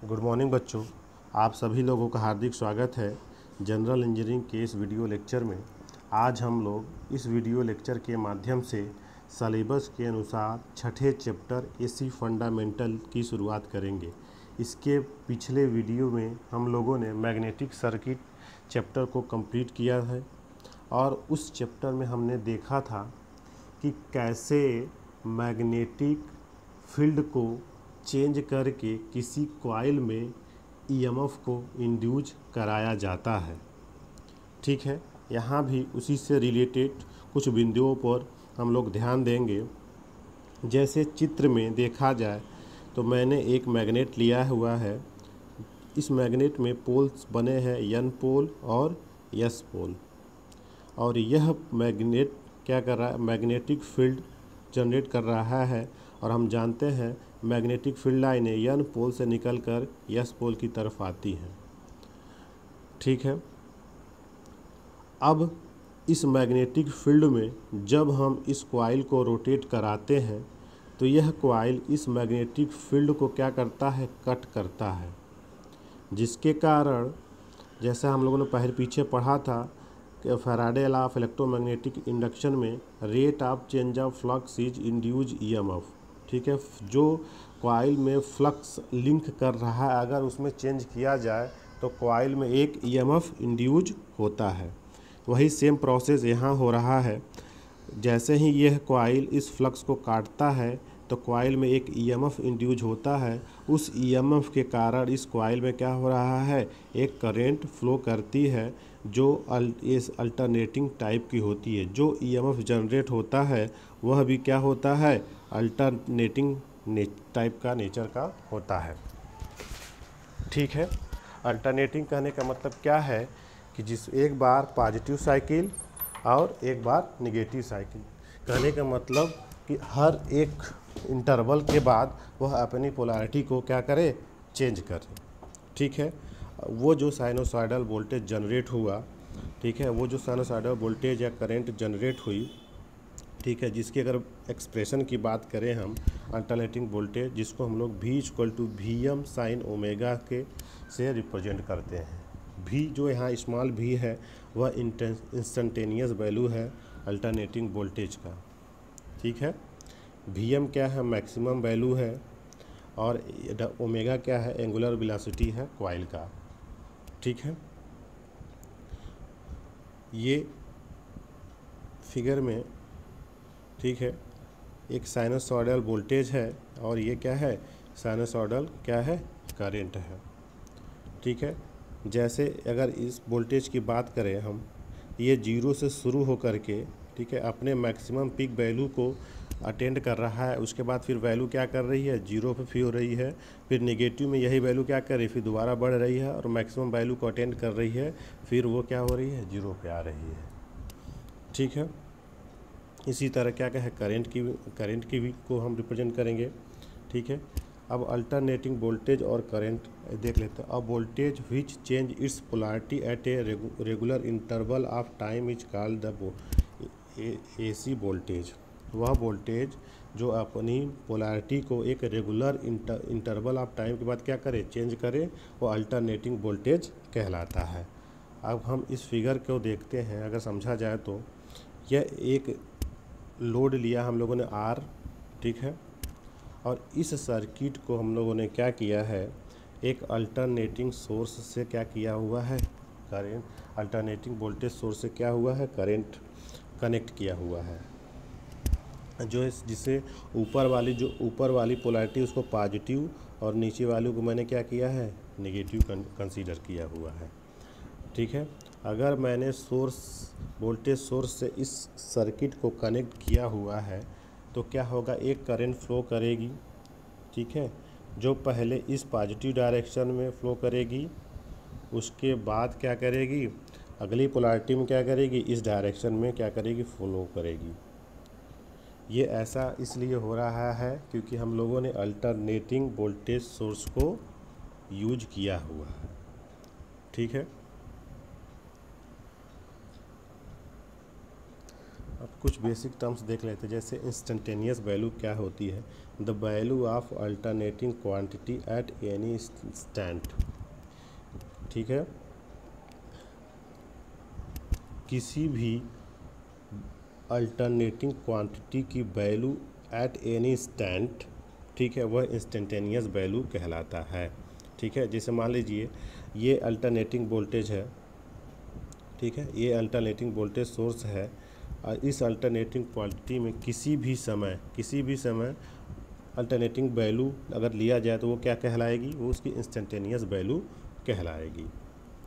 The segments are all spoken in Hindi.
गुड मॉर्निंग बच्चों, आप सभी लोगों का हार्दिक स्वागत है जनरल इंजीनियरिंग के इस वीडियो लेक्चर में। आज हम लोग इस वीडियो लेक्चर के माध्यम से सलेबस के अनुसार छठे चैप्टर एसी फंडामेंटल की शुरुआत करेंगे। इसके पिछले वीडियो में हम लोगों ने मैग्नेटिक सर्किट चैप्टर को कंप्लीट किया है और उस चैप्टर में हमने देखा था कि कैसे मैग्नेटिक फील्ड को चेंज करके किसी कॉइल में ईएमएफ को इंड्यूज कराया जाता है। ठीक है, यहाँ भी उसी से रिलेटेड कुछ बिंदुओं पर हम लोग ध्यान देंगे। जैसे चित्र में देखा जाए तो मैंने एक मैग्नेट लिया हुआ है। इस मैग्नेट में पोल्स बने हैं एन पोल और एस पोल, और यह मैग्नेट क्या कर रहा है, मैग्नेटिक फील्ड जनरेट कर रहा है। और हम जानते हैं मैग्नेटिक फील्ड लाइनें एन पोल से निकलकर एस पोल की तरफ आती हैं। ठीक है, अब इस मैग्नेटिक फील्ड में जब हम इस कॉइल को रोटेट कराते हैं तो यह कॉइल इस मैग्नेटिक फील्ड को क्या करता है, कट करता है, जिसके कारण जैसा हम लोगों ने पीछे पढ़ा था कि Faraday law of electromagnetic induction में rate of change of flux is induce EMF. ठीक है, जो कॉइल में फ्लक्स लिंक कर रहा है अगर उसमें चेंज किया जाए तो कॉइल में एक ईएमएफ इंड्यूज होता है। वही सेम प्रोसेस यहाँ हो रहा है। जैसे ही यह कॉइल इस फ्लक्स को काटता है तो कॉइल में एक ईएमएफ इंड्यूज होता है। उस ईएमएफ के कारण इस कॉइल में क्या हो रहा है, एक करंट फ्लो करती है जो इस अल्टरनेटिंग टाइप की होती है। जो ईएमएफ जनरेट होता है वह भी क्या होता है, अल्टरनेटिंग टाइप का नेचर का होता है। ठीक है, अल्टरनेटिंग कहने का मतलब क्या है कि जिस एक बार पॉजिटिव साइकिल और एक बार नेगेटिव साइकिल। कहने का मतलब कि हर एक इंटरवल के बाद वह अपनी पोलैरिटी को क्या करे, चेंज करे। ठीक है, वो जो साइनोसॉइडल वोल्टेज जनरेट हुआ, ठीक है, वो जो साइनोसॉइडल वोल्टेज या करंट जनरेट हुई, ठीक है, जिसकी अगर एक्सप्रेशन की बात करें हम, अल्टरनेटिंग वोल्टेज जिसको हम लोग V = Vm sin ओमेगा के से रिप्रेजेंट करते हैं। V जो यहाँ स्मॉल v है वह इंस्टेंटेनियस वैल्यू है अल्टरनेटिंग वोल्टेज का। ठीक है, Vm क्या है, मैक्सिमम वैल्यू है, और ओमेगा क्या है, एंगुलर वेलोसिटी है कॉइल का। ठीक है, ये फिगर में ठीक है एक साइनोसॉइडल वोल्टेज है और ये क्या है, साइनोसॉइडल क्या है, करंट है। ठीक है, जैसे अगर इस वोल्टेज की बात करें हम, ये 0 से शुरू हो करके ठीक है अपने मैक्सिमम पीक वैल्यू को अटेंड कर रहा है। उसके बाद फिर वैल्यू क्या कर रही है, 0 पे हो रही है, फिर नेगेटिव में यही वैल्यू क्या कर रही है, फिर दोबारा बढ़ रही है और मैक्सिमम वैल्यू को अटेंड कर रही है, फिर वो क्या हो रही है, 0 पे आ रही है। ठीक है, इसी तरह क्या है, करंट की भी को हम रिप्रेजेंट करेंगे। ठीक है, अब अल्टरनेटिंग वोल्टेज और करंट देख लेते हैं। अब voltage which change its polarity at a regular interval of time is called the AC voltage. वह वोल्टेज जो अपनी पोलैरिटी को एक रेगुलर इंटरवल ऑफ टाइम के बाद क्या करे, चेंज करे, वो अल्टरनेटिंग वोल्टेज कहलाता है। अब हम इस फिगर को देखते हैं, अगर समझा जाए तो यह एक लोड लिया हम लोगों ने R, ठीक है, और इस सर्किट को हम लोगों ने क्या किया है, एक अल्टरनेटिंग सोर्स से क्या किया हुआ है, करंट, अल्टरनेटिंग वोल्टेज सोर्स से क्या हुआ है, करंट कनेक्ट किया हुआ है, जो जिसे ऊपर वाली पोलैरिटी उसको पॉजिटिव और नीचे वाली को मैंने क्या किया है, नेगेटिव कंसीडर किया हुआ है। ठीक है, अगर मैंने वोल्टेज सोर्स से इस सर्किट को कनेक्ट किया हुआ है तो क्या होगा, एक करंट फ्लो करेगी। ठीक है, जो पहले इस पॉजिटिव डायरेक्शन में फ्लो करेगी, उसके बाद क्या करेगी, अगली पोलैरिटी में क्या करेगी, इस डायरेक्शन में क्या करेगी, फ्लो करेगी। ये ऐसा इसलिए हो रहा है क्योंकि हम लोगों ने अल्टरनेटिंग वोल्टेज सोर्स को यूज किया हुआ है। ठीक है, अब कुछ बेसिक टर्म्स देख लेते हैं, जैसे इंस्टेंटेनियस वैल्यू क्या होती है। The value of alternating quantity at any instant. ठीक है, किसी भी अल्टरनेटिंग क्वांटिटी की वैल्यू एट एनी इंस्टेंट, ठीक है, वह इंस्टेंटेनियस वैल्यू कहलाता है। ठीक है, जैसे मान लीजिए ये अल्टरनेटिंग वोल्टेज है, ठीक है, ये अल्टरनेटिंग वोल्टेज सोर्स है, और इस अल्टरनेटिंग क्वांटिटी में किसी भी समय अल्टरनेटिंग वैल्यू अगर लिया जाए तो वो क्या कहलाएगी, वो उसकी इंस्टेंटेनियस वैल्यू कहलाएगी।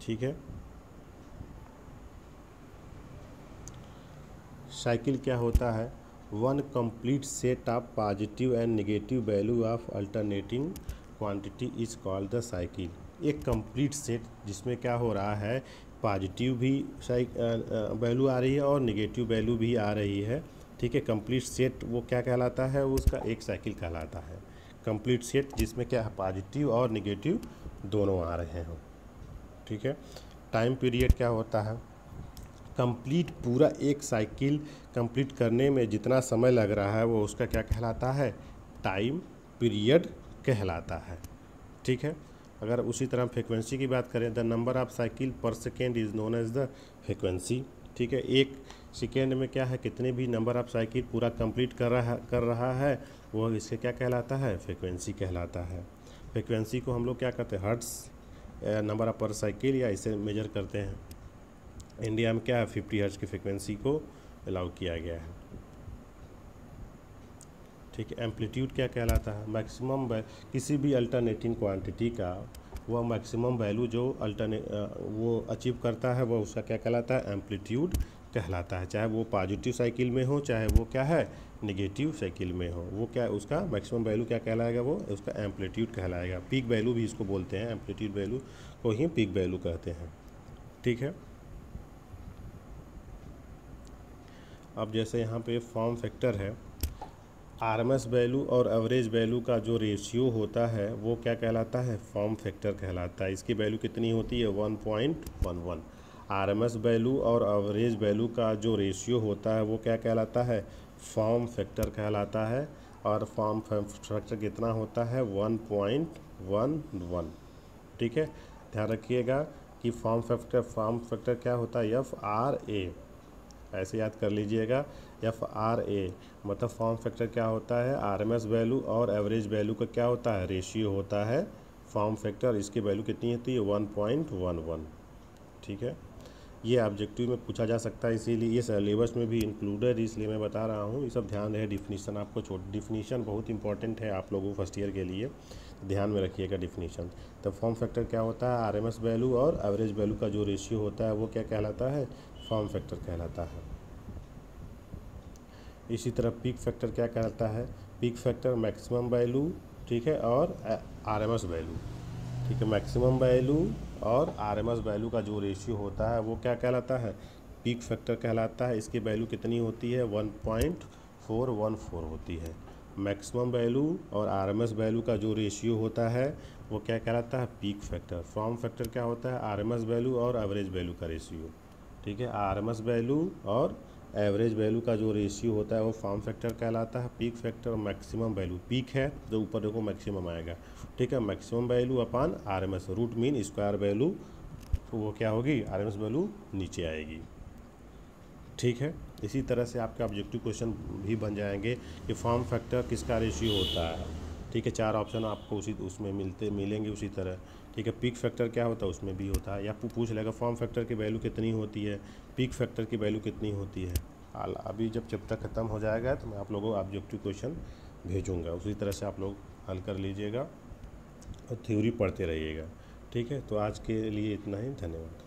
ठीक है, साइकिल क्या होता है, one complete set of positive and negative value of alternating quantity is called the cycle. एक कंप्लीट सेट जिसमें क्या हो रहा है, पॉजिटिव भी वैल्यू आ रही है और नेगेटिव वैल्यू भी आ रही है। ठीक है, कंप्लीट सेट वो क्या कहलाता है, उसका एक साइकिल कहलाता है। कंप्लीट सेट जिसमें क्या है, पॉजिटिव और नेगेटिव दोनों आ रहे हैं। ठीक है, टाइम पीरियड क्या होता है, कंप्लीट पूरा एक साइकिल कंप्लीट करने में जितना समय लग रहा है वो उसका क्या कहलाता है, टाइम पीरियड कहलाता है। ठीक है, अगर उसी तरह फ्रीक्वेंसी की बात करें, the number of cycle per second is known as the frequency. ठीक है, एक सेकेंड में क्या है, कितने भी नंबर ऑफ साइकिल पूरा कंप्लीट कर रहा है वो इससे क्या कहलाता है, फ्रीक्वेंसी कहलाता है। फ्रीक्वेंसी को हम लोग क्या करते हैं, हर्ट्स नंबर ऑफ पर साइकिल या इसे मेजर करते हैं। इंडिया में क्या है, 50 हर्ट्ज की फ्रीक्वेंसी को अलाउ किया गया है। ठीक है, एम्पलीट्यूड क्या कहलाता है, मैक्सिमम किसी भी अल्टरनेटिंग क्वांटिटी का वह मैक्सिमम वैल्यू जो वो अचीव करता है वो उसका क्या कहलाता है, एम्पलीट्यूड कहलाता है। चाहे वो पॉजिटिव साइकिल में हो, चाहे वो क्या है, नेगेटिव साइकिल में हो, वो क्या उसका मैक्सिमम वैल्यू क्या कहलाएगा, वो उसका एम्पलीट्यूड कहलाएगा। पीक वैल्यू भी इसको बोलते हैं, एम्पलीट्यूड वैल्यू को ही पीक वैल्यू कहते हैं। ठीक है, अब जैसे यहाँ पे फॉर्म फैक्टर है, आरएमएस वैल्यू और एवरेज वैल्यू का जो रेशियो होता है वो क्या कहलाता है, फॉर्म फैक्टर कहलाता है। इसकी वैल्यू कितनी होती है, 1.11। आरएमएस वैल्यू और एवरेज वैल्यू का जो रेशियो होता है वो क्या कहलाता है, फॉर्म फैक्टर कहलाता है। और फॉर्म फैक्टर कितना होता है, 1.11। ठीक है, ध्यान रखिएगा कि फॉर्म फैक्टर क्या होता है, FRA, ऐसे याद कर लीजिएगा, FRA मतलब फॉर्म फैक्टर क्या होता है, आरएमएस वैल्यू और एवरेज वैल्यू का क्या होता है, रेशियो होता है फॉर्म फैक्टर। इसकी वैल्यू कितनी होती है, 1.11। ठीक है, ये ऑब्जेक्टिव में पूछा जा सकता है, इसीलिए ये सिलेबस में भी इंक्लूडेड, इसलिए मैं बता रहा हूँ। ये सब ध्यान रहे, डिफिनीशन आपको डिफिनीशन बहुत इंपॉर्टेंट है आप लोगों को फर्स्ट ईयर के लिए, ध्यान में रखिएगा डिफिनीशन। तो फॉर्म फैक्टर क्या होता है, आरएमएस वैल्यू और एवरेज वैल्यू का जो रेशियो होता है वो क्या कहलाता है, फॉर्म फैक्टर कहलाता है। इसी तरह पीक फैक्टर क्या कहलाता है, पीक फैक्टर मैक्सिमम वैल्यू, ठीक है, और आरएमएस वैल्यू। ठीक है, मैक्सिमम वैल्यू और आरएमएस वैल्यू का जो रेशियो होता है वो क्या कहलाता है, पीक फैक्टर कहलाता है। इसकी वैल्यू कितनी होती है, 1.414 होती है। मैक्सिमम वैल्यू और आरएमएस वैल्यू का जो रेशियो होता है वो क्या कहलाता है, पीक फैक्टर। फॉर्म फैक्टर क्या होता है, आरएमएस वैल्यू और एवरेज वैल्यू का रेशियो। ठीक है, आरएमएस वैल्यू और एवरेज वैल्यू का जो रेशियो होता है वो फॉर्म फैक्टर कहलाता है। Peak factor maximum value, peak है जो ऊपर देखो मैक्सिमम आएगा। ठीक है, maximum value upon RMS, root mean square value, तो वो क्या होगी, आरएमएस वैल्यू नीचे आएगी। ठीक है, इसी तरह से आपके ऑब्जेक्टिव क्वेश्चन भी बन जाएंगे कि फॉर्म फैक्टर किसका रेशियो होता है। ठीक है, 4 ऑप्शन आपको उसमें मिलेंगे उसी तरह। ठीक है, पीक फैक्टर क्या होता है उसमें भी होता है, या पूछ लेगा फॉर्म फैक्टर की वैल्यू कितनी होती है, पीक फैक्टर की वैल्यू कितनी होती है। अभी जब चैप्टर ख़त्म हो जाएगा तो मैं आप लोगों को ऑब्जेक्टिव क्वेश्चन भेजूँगा, उसी तरह से आप लोग हल कर लीजिएगा और थ्योरी पढ़ते रहिएगा। ठीक है, तो आज के लिए इतना ही, धन्यवाद।